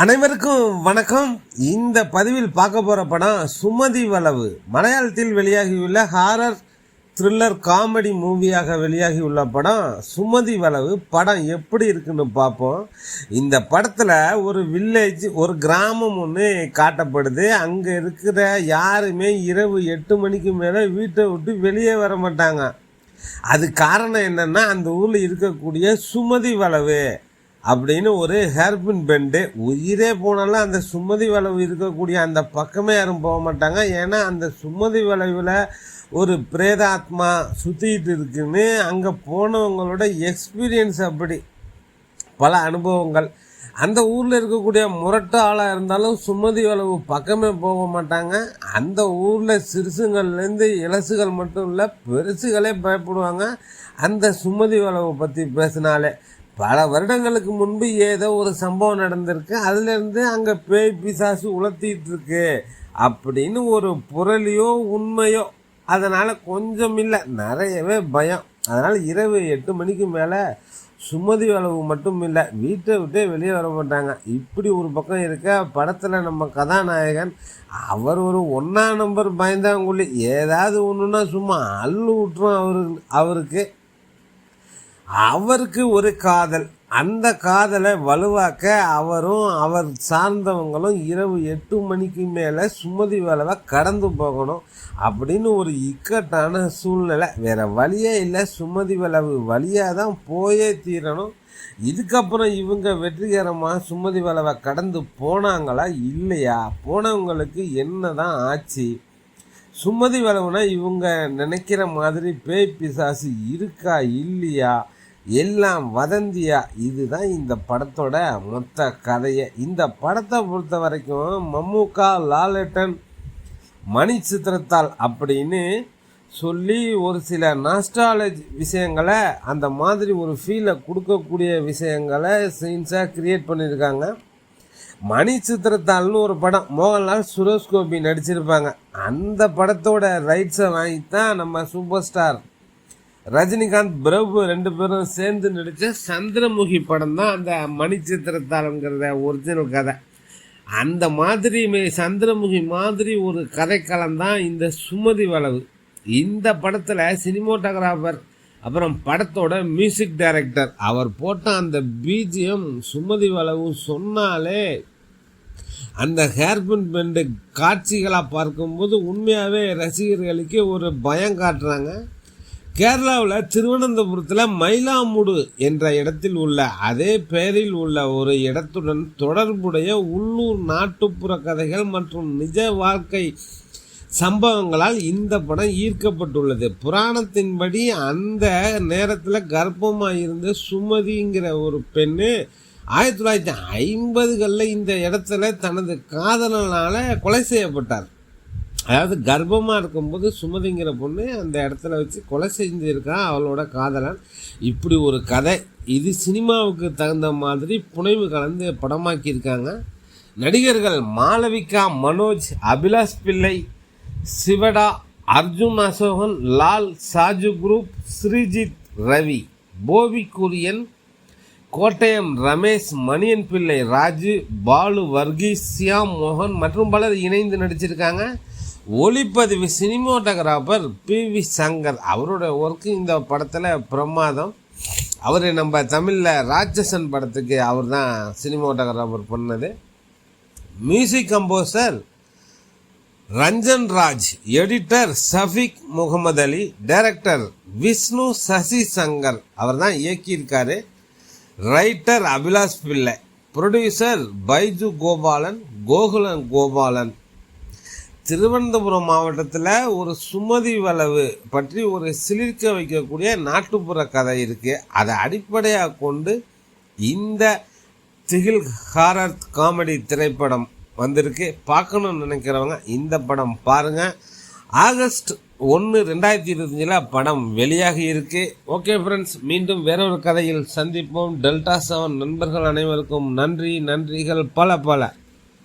அனைவருக்கும் வணக்கம். இந்த பதிவில் பார்க்க போகிற படம் சுமதி வளவு. மலையாளத்தில் வெளியாகியுள்ள ஹாரர் த்ரில்லர் காமெடி மூவியாக வெளியாகியுள்ள படம் சுமதி வளவு. படம் எப்படி இருக்குன்னு பார்ப்போம். இந்த படத்தில் ஒரு வில்லேஜ், ஒரு கிராமம் ஒன்று காட்டப்படுது. அங்கே இருக்கிற யாருமே இரவு 8 மணிக்கு மேலே வீட்டை விட்டு வெளியே வர மாட்டாங்க. அது காரணம் என்னென்னா, அந்த ஊரில் இருக்கக்கூடிய சுமதி வளவு அப்படின்னு ஒரு ஹேர்பின் பெண்டு. உயிரே போனாலும் அந்த சுமதி வளவு இருக்கக்கூடிய அந்த பக்கமே யாரும் போக மாட்டாங்க. ஏன்னா அந்த சுமதி வளவில் ஒரு பிரேதாத்மா சுற்றிக்கிட்டு இருக்குன்னு அங்கே போனவங்களோட எக்ஸ்பீரியன்ஸ் அப்படி பல அனுபவங்கள். அந்த ஊரில் இருக்கக்கூடிய முரட்டு ஆளாக இருந்தாலும் சுமதி வளவு பக்கமே போக மாட்டாங்க. அந்த ஊரில் சிறுசுங்கள்லேருந்து இலசுகள் மட்டும் இல்லை, பெருசுகளே பயப்படுவாங்க அந்த சுமதி வளவை பற்றி பேசினாலே. பல வருடங்களுக்கு முன்பு ஏதோ ஒரு சம்பவம் நடந்திருக்கு, அதுலேருந்து அங்கே பேய் பிசாசு உலர்த்திட்டு இருக்கு அப்படின்னு ஒரு புரளியோ உண்மையோ. அதனால் கொஞ்சம் இல்லை, நிறையவே பயம். அதனால் இரவு 8 மணிக்கு மேலே சுமதி வளவு மட்டும் இல்லை, வீட்டை விட்டே வெளியே வர மாட்டாங்க. இப்படி ஒரு பக்கம் இருக்க, படத்தில் நம்ம கதாநாயகன் அவர் ஒரு 1ஆம் நம்பர் பயந்தாங்குள்ளி. ஏதாவது ஒன்றுனா சும்மா அள்ளு விட்டுரும். அவருக்கு ஒரு காதல். அந்த காதலை வலுவாக்க அவரும் அவர் சார்ந்தவங்களும் இரவு 8 மணிக்கு மேலே சுமதி வளவை கடந்து போகணும் அப்படின்னு ஒரு இக்கட்டான சூழ்நிலை. வேறு வழியே இல்லை, சுமதி வளவு வழியாக தான் போயே தீரணும். இதுக்கப்புறம் இவங்க வெற்றிகரமாக சுமதி வளவை கடந்து போனாங்களா இல்லையா? போனவங்களுக்கு என்ன தான் ஆச்சு? சுமதி வளவுனா இவங்க நினைக்கிற மாதிரி பேய் பிசாசு இருக்கா இல்லையா, எல்லாம் வதந்தியா? இதுதான் இந்த படத்தோட மொத்த கதையை. இந்த படத்தை பொறுத்த வரைக்கும் மம்முக்கா, லாலேட்டன், மணி சித்திரத்தாள் அப்படின்னு சொல்லி ஒரு சில நாஸ்டாலஜி விஷயங்களை, அந்த மாதிரி ஒரு ஃபீலை கொடுக்கக்கூடிய விஷயங்களை சீன்ஸாக கிரியேட் பண்ணியிருக்காங்க. மணி சித்திரத்தாள்னு ஒரு படம், மோகன்லால் சுரேஷ் கோபி நடிச்சிருப்பாங்க. அந்த படத்தோட ரைட்ஸை வாங்கித்தான் நம்ம சூப்பர் ஸ்டார் ரஜினிகாந்த், பிரபு 2 பேரும் சேர்ந்து நடித்த சந்திரமுகி படம் தான் அந்த மணி சித்திரத்தாளுங்கிறத ஒரிஜினல் கதை. அந்த மாதிரி சந்திரமுகி மாதிரி ஒரு கதைக்களம் தான் இந்த சுமதி வளவு. இந்த படத்தில் சினிமோட்டோகிராஃபர், அப்புறம் படத்தோட மியூசிக் டைரக்டர், அவர் போட்ட அந்த பிஜிஎம் சுமதி வளவு சொன்னாலே அந்த ஹேர்பின் பெண்டு காட்சிகளாக பார்க்கும்போது உண்மையாகவே ரசிகர்களுக்கு ஒரு பயம் காட்டுறாங்க. கேரளாவில் திருவனந்தபுரத்தில் மயிலாமூடு என்ற இடத்தில் உள்ள அதே பெயரில் உள்ள ஒரு இடத்துடன் தொடர்புடைய உள்ளூர் நாட்டுப்புற கதைகள் மற்றும் நிஜ வாழ்க்கை சம்பவங்களால் இந்த படம் ஈர்க்கப்பட்டுள்ளது. புராணத்தின்படி அந்த நேரத்தில் கர்ப்பமாக இருந்த சுமதிங்கிற ஒரு பெண்ணு 1950களில் இந்த இடத்துல தனது காதலனால் கொலை செய்யப்பட்டார். அதாவது கர்ப்பமாக இருக்கும்போது சுமதிங்கிற பொண்ணு அந்த இடத்துல வச்சு கொலை செஞ்சுருக்கான் அவளோட காதலன். இப்படி ஒரு கதை. இது சினிமாவுக்கு தகுந்த மாதிரி புனைவு கலந்து படமாக்கியிருக்காங்க. நடிகர்கள் மாளவிகா, மனோஜ், அபிலாஷ் பிள்ளை, சிவடா, அர்ஜுன் அசோகன், லால், சாஜு குரூப், ஸ்ரீஜித், ரவி, போபி குரியன், கோட்டயம் ரமேஷ், மணியன் பிள்ளை, ராஜு, பாலு, வர்கீஸ், சியாம் மோகன் மற்றும் பலர் இணைந்து நடிச்சிருக்காங்க. ஒளிப்பதிவு சினிமோட்டோகிராஃபர் PV சங்கர். அவரோட ஒர்க்கு இந்த படத்தில் பிரமாதம். அவர் நம்ம தமிழில் ராட்சசன் படத்துக்கு அவர் தான் சினிமோட்டோகிராஃபர் பண்ணது. Music composer Ranjan Raj, editor Shafiq Mohammed Ali, director Vishnu Sasi Shankar, அவர் தான் இயக்கியிருக்காரு. Writer Abhilash Pillai, producer Baiju Gopalan, Gokulan Gopalan. திருவனந்தபுரம் மாவட்டத்தில் ஒரு சுமதி வளவு பற்றி ஒரு சிலிர்க்க வைக்கக்கூடிய நாட்டுப்புற கதை இருக்குது. அதை அடிப்படையாக கொண்டு இந்த திகில் ஹாரர் காமெடி திரைப்படம் வந்திருக்கு. பார்க்கணுன்னு நினைக்கிறவங்க இந்த படம் பாருங்கள். ஆகஸ்ட் 1, 2025 படம் வெளியாகி இருக்கு. ஓகே ஃப்ரெண்ட்ஸ், மீண்டும் வேறொரு கதையில் சந்திப்போம். டெல்டா 7 நண்பர்கள் அனைவருக்கும் நன்றிகள் பல.